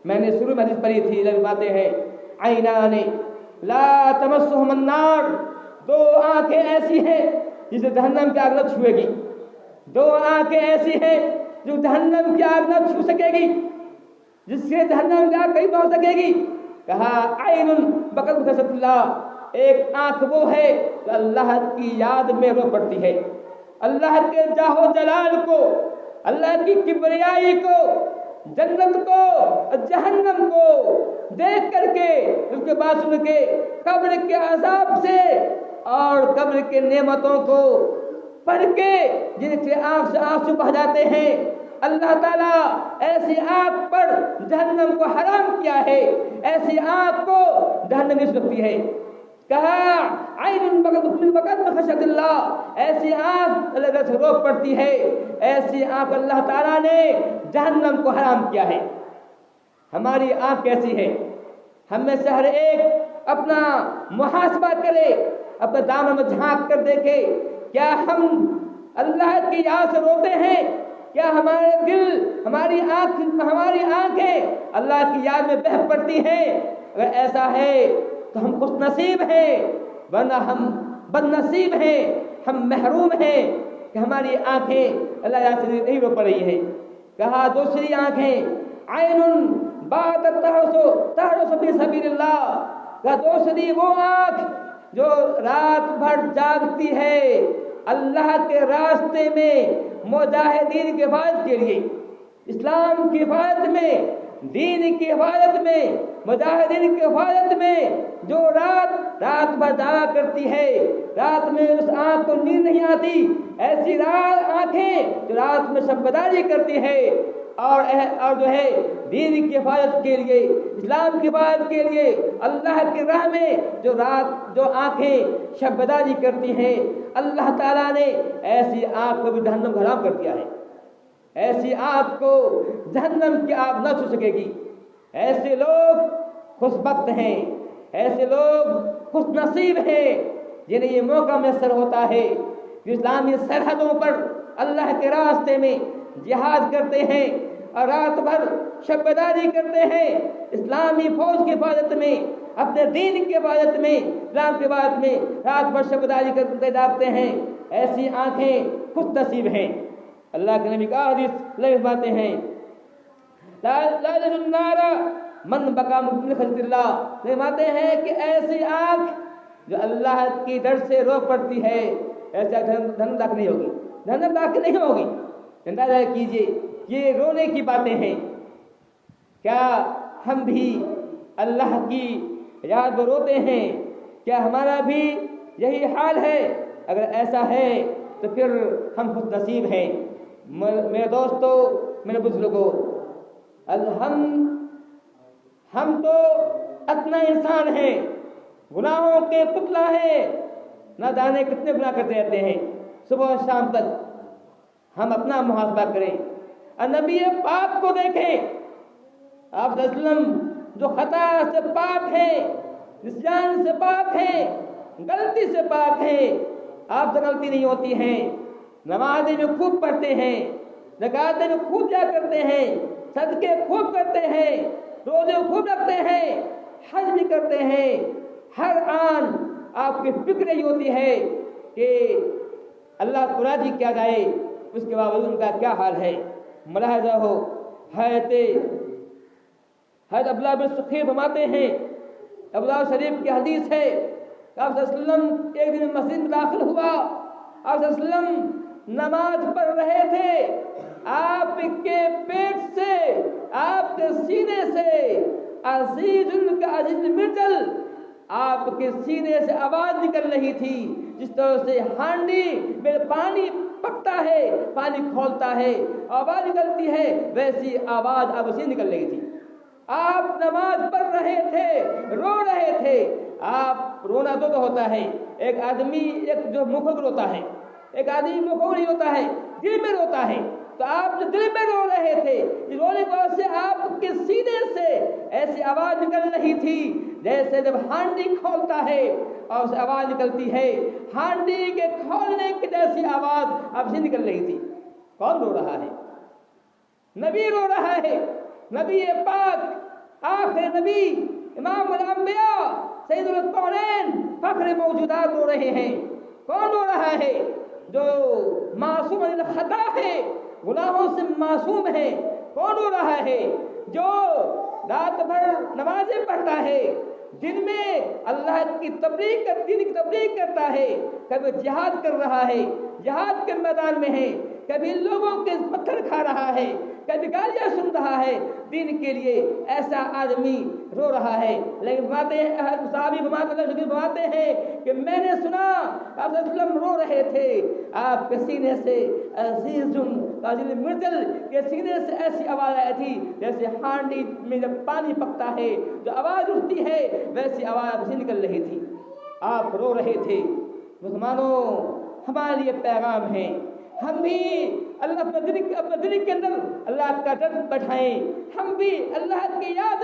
میں نے شروع میں حدیث پڑھی تھی، لگ باتیں ہیں عینان لا تمسہم النار، دو آنکھیں ایسی ہیں جسے جہنم کی آگ نہ چھوئے گی، دو آنکھیں ایسی ہیں جو جہنم کی آگ نہ چھو سکے گی، جس سے جہنم کی آگ کہیں پہنچ سکے گی۔ کہا عین بقت خشیۃ اللہ، ایک آنکھ وہ ہے جو اللہ کی یاد میں رو پڑتی ہے، اللہ کے جاہ و جلال کو، اللہ کی کبریائی کو، جنت کو، جہنم کو دیکھ کر کے، اس کے بعد سن کے قبر کے عذاب سے اور قبر کے نعمتوں کو پڑھ کے جن سے آنکھ سے آنسو بہہ جاتے ہیں، اللہ تعالیٰ ایسی آنکھ پر جہنم کو حرام کیا ہے، ایسی آنکھ کو جہنم نہیں سکتی ہے۔ کہا عین بقت خشیۃ اللہ، ایسی آنکھ اللہ سے روک پڑتی ہے، ایسی آنکھ اللہ تعالیٰ نے جہنم کو حرام کیا ہے۔ ہماری آنکھ کیسی ہے؟ ہم میں سے ہر ایک اپنا محاسبہ کرے، اپنے دامن میں جھانک کر دیکھے، کیا ہم اللہ کی یاد سے روتے ہیں؟ کیا ہمارے دل، ہماری آنکھیں اللہ کی یاد میں بہہ پڑتی ہیں؟ اگر ایسا ہے تو ہم خوش نصیب ہیں، ورنہ ہم بد نصیب ہیں، ہم محروم ہیں کہ ہماری آنکھیں اللہ یاد سے نہیں رو پڑ رہی ہیں۔ کہا دوسری آنکھیں عین باتت تحرس فی سبیل اللہ، کہا دوسری وہ آنکھ جو رات بھر جاگتی ہے اللہ کے راستے میں مجاہدین کی حفاظت کے لیے، اسلام کی حفاظت میں، دین کی حفاظت میں، مجاہدین کی حفاظت میں، جو رات بھر جاگا کرتی ہے، رات میں اس آنکھ کو نیند نہیں آتی، ایسی آنکھیں جو رات میں شب بیداری کرتی ہے اور جو ہے دین کی حفاظت کے لیے، اسلام کی حفاظت کے لیے اللہ کی راہ میں جو آنکھیں شب بیداری کرتی ہیں، اللہ تعالیٰ نے ایسی آنکھ کو بھی جہنم کا حرام کر دیا ہے۔ ایسی آنکھ کو جہنم کی آگ نہ چھو سکے گی۔ ایسے لوگ خوش بخت ہیں، ایسے لوگ خوش نصیب ہیں جنہیں یہ موقع میسر ہوتا ہے کہ اسلامی سرحدوں پر اللہ کے راستے میں جہاد کرتے ہیں اور رات بھر شب بیداری کرتے ہیں، اسلامی فوج کی حفاظت میں، اپنے دین کی حفاظت میں، اسلام کی حفاظت میں رات بھر شب بیداری کرتے جاگتے ہیں۔ ایسی آنکھیں خوش نصیب ہیں۔ اللہ کے نبی کا حدیث لے باتیں ہیں لا يجد النار من بقى من خشیۃ اللہ، فرماتے ہیں کہ ایسی آنکھ جو اللہ کی ڈر سے رو پڑتی ہے، ایسا جہنم داخل نہیں ہوگی، جہنم داخل نہیں ہوگی۔ اندازہ کیجئے یہ رونے کی باتیں ہیں، کیا ہم بھی اللہ کی یاد میں روتے ہیں؟ کیا ہمارا بھی یہی حال ہے؟ اگر ایسا ہے تو پھر ہم خوش نصیب ہیں۔ میرے دوستو، میرے بزرگوں، ہم تو اتنا انسان ہیں، گناہوں کے پتلا ہیں، نہ جانے کتنے گناہ کرتے رہتے ہیں صبح و شام تک۔ ہم اپنا محاسبہ کریں اور نبی پاک کو دیکھیں، آپ صلی اللہ علیہ وسلم جو خطا سے پاک ہیں، نسیان سے پاک ہیں، غلطی سے پاک ہیں، آپ سے غلطی نہیں ہوتی ہے، نمازیں میں خوب پڑھتے ہیں، زکاتیں میں خوب جا کرتے ہیں، صدقے خوب کرتے ہیں، روزے خوب رکھتے ہیں، حج بھی کرتے ہیں، ہر آن آپ کی فکر یہ ہوتی ہے کہ اللہ کو راضی کیا جائے، اس کے باوجود ان کا کیا حال ہے۔ ملاحظہ ہو، حضرت عبداللہ بن سخیر فرماتے ہیں، ابواللہ شریف کی حدیث ہے کہ آپ صلی اللہ علیہ وسلم ایک دن مسجد میں داخل ہوا، آپ صلی اللہ علیہ وسلم نماز پڑھ رہے تھے، آپ کے پیٹ سے، آپ کے سینے سے عزیز کا عزیز مرجل، آپ کے سینے سے آواز نکل رہی تھی، جس طرح سے ہانڈی میں پانی پکتا ہے، پانی کھولتا ہے، آواز نکلتی ہے، ویسی آواز آپ سے نکل رہی تھی۔ آپ نماز پڑھ رہے تھے، رو رہے تھے۔ آپ رونا تو ہوتا ہے، ایک آدمی ایک جو مخ روتا ہے، ایک آدمی مخ نہیں ہوتا ہے، دل میں روتا ہے، تو آپ جو دل میں رو رہے تھے، اس رونے کی وجہ سے آپ کے سینے سے ایسی آواز نکل رہی تھی جیسے جب ہانڈی کھولتا ہے اور اسے آواز نکلتی ہے، ہانڈی کے کھولنے کی جیسی آواز آپ سے نکل رہی تھی۔ کون رو رہا ہے؟ نبی رو رہا ہے، نبی پاک آخر نبی امام الانبیاء سید الکونین فخر موجودات رو رہے ہیں۔ کون رو رہا ہے؟ جو معصوم عن الخطا ہے، گناہوں سے معصوم ہے۔ کون رو رہا ہے؟ جو رات بھر نمازیں پڑھتا ہے، دن میں اللہ کی تبلیغ دین کی تبلیغ کرتا ہے، کبھی جہاد کر رہا ہے، جہاد کے میدان میں ہے، کبھی لوگوں کے پتھر کھا رہا ہے، کبھی گالیاں سن رہا ہے دین کے لیے، ایسا آدمی رو رہا ہے۔ لیکن صحابی فرماتے ہیں کہ میں نے سنا آپ صلی اللہ علیہ وسلم رو رہے تھے، آپ کے سینے سے عزیز مرجل کے سینے سے ایسی آواز آئی تھی جیسے ہانڈی میں جب پانی پکتا ہے جو آواز اٹھتی ہے ویسی آواز سے نکل رہی تھی، آپ رو رہے تھے۔ مسلمانوں، ہمارے لیے پیغام ہے، ہم بھی اللہ اپنے دل کے اندر اللہ کا ڈر بٹھائیں، ہم بھی اللہ کی یاد